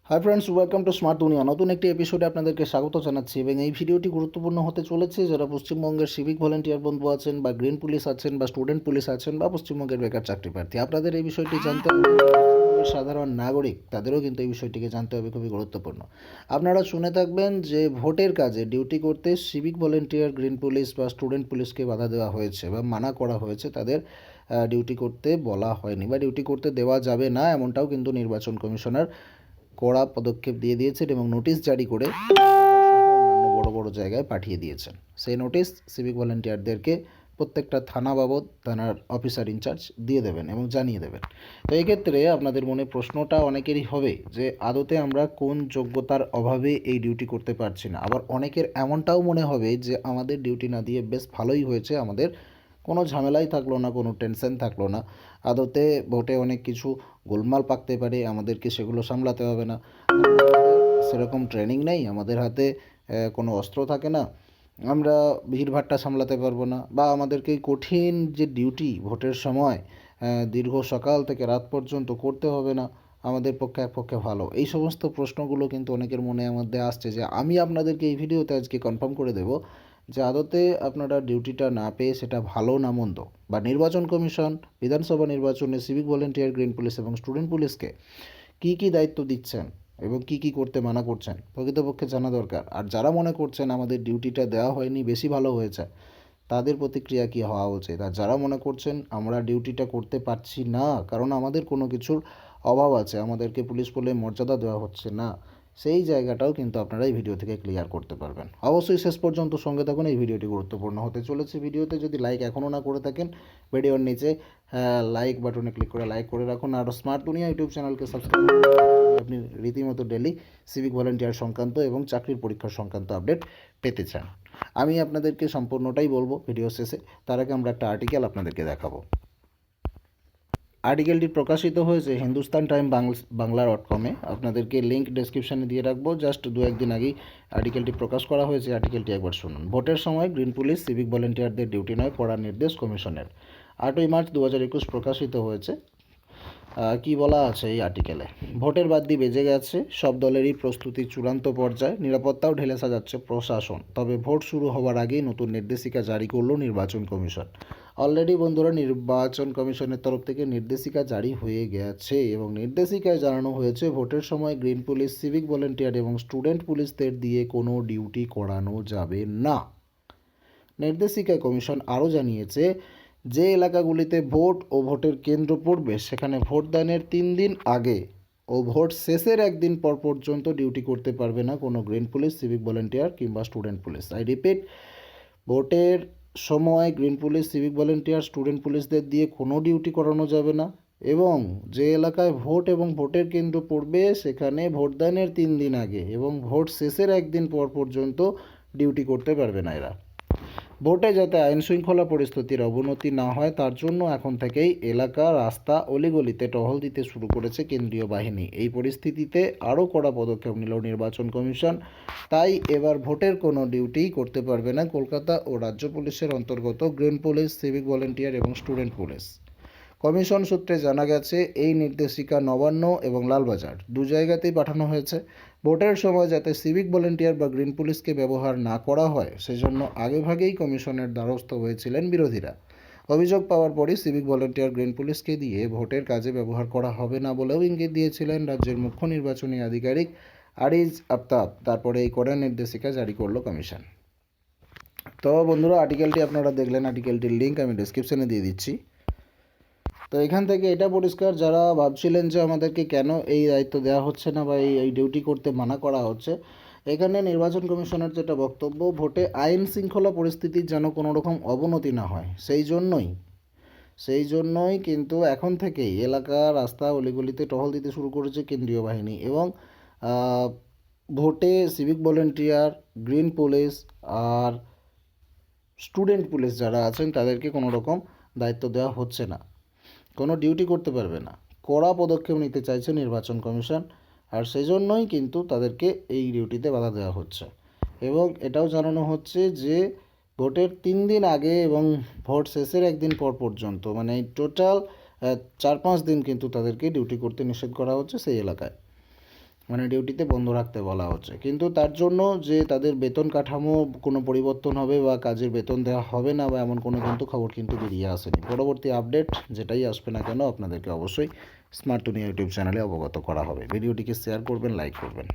Hi friends, welcome to smart দুনিয়া। নতুন একটি এপিসোডে আপনাদেরকে স্বাগত জানাচ্ছি এবং এই ভিডিওটি গুরুত্বপূর্ণ হতে চলেছে। যারা পশ্চিমবঙ্গের সিভিক ভলেন্টিয়ার বন্ধু আছেন বা গ্রিন পুলিশ আছেন বা স্টুডেন্ট পুলিশ আছেন বা পশ্চিমবঙ্গের বেকার চাকরি প্রার্থী, আপনাদের এই বিষয়টি জানতে হবে। পশ্চিমবঙ্গের সাধারণ নাগরিক তাদেরও কিন্তু এই বিষয়টিকে জানতে হবে, খুবই গুরুত্বপূর্ণ। আপনারা শুনে থাকবেন যে ভোটের কাজে ডিউটি করতে সিভিক ভলেন্টিয়ার, গ্রিন পুলিশ বা স্টুডেন্ট পুলিশকে বাধা দেওয়া হয়েছে বা মানা করা হয়েছে। তাদের ডিউটি করতে বলা হয়নি বা ডিউটি করতে দেওয়া যাবে না, এমনটাও কিন্তু নির্বাচন কমিশনার কড়া পদক্ষেপ দিয়ে দিয়েছেন এবং নোটিশ জারি করে অন্যান্য বড় বড় জায়গায় পাঠিয়ে দিয়েছেন। সেই নোটিশ সিভিক ভলেন্টিয়ারদেরকে প্রত্যেকটা থানা বাবদ থানার অফিসার ইনচার্জ দিয়ে দেবেন এবং জানিয়ে দেবেন। তো এই ক্ষেত্রে আপনাদের মনে প্রশ্নটা অনেকেরই হবে যে আদতে আমরা কোন যোগ্যতার অভাবে এই ডিউটি করতে পারছি না। আবার অনেকের এমনটাও মনে হবে যে আমাদের ডিউটি না দিয়ে বেশ ভালোই হয়েছে, আমাদের কোনো ঝামেলাই থাকলো না, কোনো টেনশন থাকলো না। আদতে ভোটে অনেক কিছু গোলমাল পাকতে পারে, আমাদেরকে সেগুলো সামলাতে হবে না। সেরকম ট্রেনিং নেই, আমাদের হাতে কোনো অস্ত্র থাকে না, আমরা ভিড়ভাট্টা সামলাতে পারবো না, বা আমাদেরকে কঠিন যে ডিউটি ভোটের সময় দীর্ঘ সকাল থেকে রাত পর্যন্ত করতে হবে না, আমাদের পক্ষে ভালো। এই সমস্ত প্রশ্নগুলো কিন্তু অনেকের মনের মধ্যে আসছে, যে আমি আপনাদেরকে এই ভিডিওতে আজকে কনফার্ম করে দেব যে আদতে আপনারা ডিউটিটা না পেয়ে সেটা ভালো না মন্দ, বা নির্বাচন কমিশন বিধানসভা নির্বাচনে সিভিক ভলেন্টিয়ার, গ্রিন পুলিশ এবং স্টুডেন্ট পুলিশকে কী কী দায়িত্ব দিচ্ছেন এবং কী কী করতে মানা করছেন, প্রকৃতপক্ষে জানা দরকার। আর যারা মনে করছেন আমাদের ডিউটিটা দেওয়া হয়নি, বেশি ভালো হয়েছে, তাদের প্রতিক্রিয়া কী হওয়া উচিত। আর যারা মনে করছেন আমরা ডিউটিটা করতে পারছি না কারণ আমাদের কোনো কিছুর অভাব আছে, আমাদেরকে পুলিশ বলে মর্যাদা দেওয়া হচ্ছে না, সেই জায়গাটাও কিন্তু আপনারা এই ভিডিও থেকে ক্লিয়ার করতে পারবেন। অবশ্যই শেষ পর্যন্ত সঙ্গে থাকুন, এই ভিডিওটি গুরুত্বপূর্ণ হতে চলেছে। ভিডিওতে যদি লাইক এখনও না করে থাকেন, ভিডিওর নিচে লাইক বাটনে ক্লিক করে লাইক করে রাখুন। আর স্মার্ট দুনিয়া ইউটিউব চ্যানেলকে সাবস্ক্রাইব আপনি রীতিমতো ডেলি সিভিক ভলেন্টিয়ার সংক্রান্ত এবং চাকরির পরীক্ষা সংক্রান্ত আপডেট পেতে চান। আমি আপনাদেরকে সম্পূর্ণটাই বলবো ভিডিও শেষে। তার আগে আমরা একটা আর্টিকেল আপনাদেরকে দেখাবো। আর্টিকেলটি প্রকাশিত হয়েছে হিন্দুস্তান টাইম বাংলা.com-এ। আপনাদেরকে লিঙ্ক ডেসক্রিপশানে দিয়ে রাখবো। জাস্ট দু একদিন আগেই আর্টিকেলটি প্রকাশ করা হয়েছে। আর্টিকেলটি একবার শুনুন। ভোটের সময় গ্রিন পুলিশ সিভিক ভলেন্টিয়ারদের ডিউটি নয়, কড়া নির্দেশ কমিশনের। 8ই মার্চ 2021 প্রকাশিত হয়েছে। কি বলা আছে এই আর্টিকেলে? ভোটের বাদ্যি বেজে গেছে, সব দলেরই প্রস্তুতি চূড়ান্ত পর্যায়ে, নিরাপত্তাও ঢেলে সাজাচ্ছে প্রশাসন। তবে ভোট শুরু হওয়ার আগেই নতুন নির্দেশিকা জারি করল নির্বাচন কমিশন। অলরেডি বন্ধুরা, নির্বাচন কমিশনের তরফ থেকে নির্দেশিকা জারি হয়ে গেছে এবং নির্দেশিকায় জানানো হয়েছে ভোটের সময় গ্রিন পুলিশ, সিভিক ভলেন্টিয়ার এবং স্টুডেন্ট পুলিশদের দিয়ে কোনো ডিউটি করানো যাবে না। নির্দেশিকায় কমিশন আরও জানিয়েছে, যে এলাকাগুলিতে ভোট ও ভোটের কেন্দ্র পড়বে সেখানে ভোটদানের 3 দিন আগে ও ভোট শেষের 1 দিন পর পর্যন্ত ডিউটি করতে পারবে না কোনো গ্রিন পুলিশ, সিভিক ভলেন্টিয়ার কিংবা স্টুডেন্ট পুলিশ। আই রিপিট, ভোটের সময় green police, civic volunteer, student পুলিশদের দিয়ে কোনো ডিউটি করানো যাবে না এবং যে এলাকায় ভোট এবং ভোটের কেন্দ্র পড়বে সেখানে ভোটদানের 3 দিন আগে এবং ভোট শেষের 1 দিন পর পর্যন্ত ডিউটি করতে পারবে না এরা। ভোটে যাতে আইন শৃঙ্খলা পরিস্থিতির অবনতি না হয় তার জন্য এখন থেকেই এলাকা, রাস্তা, অলিগলিতে টহল দিতে শুরু করেছে কেন্দ্রীয় বাহিনী। এই পরিস্থিতিতে আরও কড়া পদক্ষেপ নিল নির্বাচন কমিশন। তাই এবার ভোটের কোনো ডিউটি করতে পারবে না কলকাতা ও রাজ্য পুলিশের অন্তর্গত গ্রিন পুলিশ, সিভিক ভলেন্টিয়ার এবং স্টুডেন্ট পুলিশ। কমিশন সূত্রে জানা গেছে, এই নির্দেশিকা নবান্ন এবং লালবাজার 2 জায়গাতেই পাঠানো হয়েছে। ভোটের সময় যাতে সিভিক ভলেন্টিয়ার বা গ্রিন পুলিশকে ব্যবহার না করা হয় সেজন্য আগেভাগেই কমিশনের দ্বারস্থ হয়েছিলেন বিরোধীরা। অভিযোগ পাওয়ার পরই সিভিক ভলেন্টিয়ার, গ্রিন পুলিশকে দিয়ে ভোটের কাজে ব্যবহার করা হবে না বলেও ইঙ্গিত দিয়েছিলেন রাজ্যের মুখ্য নির্বাচনী আধিকারিক আরিজ আফতাব। তারপরে এই কড়া নির্দেশিকা জারি করলো কমিশন। তো বন্ধুরা, আর্টিকেলটি আপনারা দেখলেন। আর্টিকেলটির লিঙ্ক আমি ডেসক্রিপশনে দিয়ে দিচ্ছি। তো এখান থেকে এটা পরিষ্কার, যারা ভাবছিলেন যে আমাদেরকে কেন এই দায়িত্ব দেওয়া হচ্ছে না বা এই ডিউটি করতে মানা করা হচ্ছে, এখানে নির্বাচন কমিশনের যেটা বক্তব্য, ভোটে আইন শৃঙ্খলা পরিস্থিতির যেন কোনো রকম অবনতি না হয় সেই জন্যই কিন্তু এখন থেকেই এলাকা, রাস্তা, অলিগলিতে টহল দিতে শুরু করেছে কেন্দ্রীয় বাহিনী এবং ভোটে সিভিক ভলেন্টিয়ার, গ্রিন পুলিশ আর স্টুডেন্ট পুলিশ যারা আছেন তাদেরকে কোনো রকম দায়িত্ব দেওয়া হচ্ছে না, কোনো ডিউটি করতে পারবে না। কড়া পদক্ষেপ নিতে চাইছে নির্বাচন কমিশন, আর সেজন্যই কিন্তু তাদেরকে এই ডিউটিতে বাধা দেওয়া হচ্ছে। এবং এটাও জানানো হচ্ছে যে ভোটের 3 দিন আগে এবং ভোট শেষের 1 দিন পর পর্যন্ত, মানে টোটাল 4-5 দিন কিন্তু তাদেরকে ডিউটি করতে নিষেধ করা হচ্ছে সেই এলাকায়। মানে ডিউটিতে বন্ধ রাখতে বলা হচ্ছে, কিন্তু তার জন্য যে তাদের বেতন কাঠামো কোনো পরিবর্তন হবে বা কাজের বেতন দেওয়া হবে না বা এমন কোনো কিন্তু খবর কিন্তু বেরিয়ে আসেনি। পরবর্তী আপডেট যেটাই আসবে না কেন আপনাদেরকে অবশ্যই স্মার্ট দুনিয়া ইউটিউব চ্যানেলে অবগত করা হবে। ভিডিওটিকে শেয়ার করবেন, লাইক করবেন।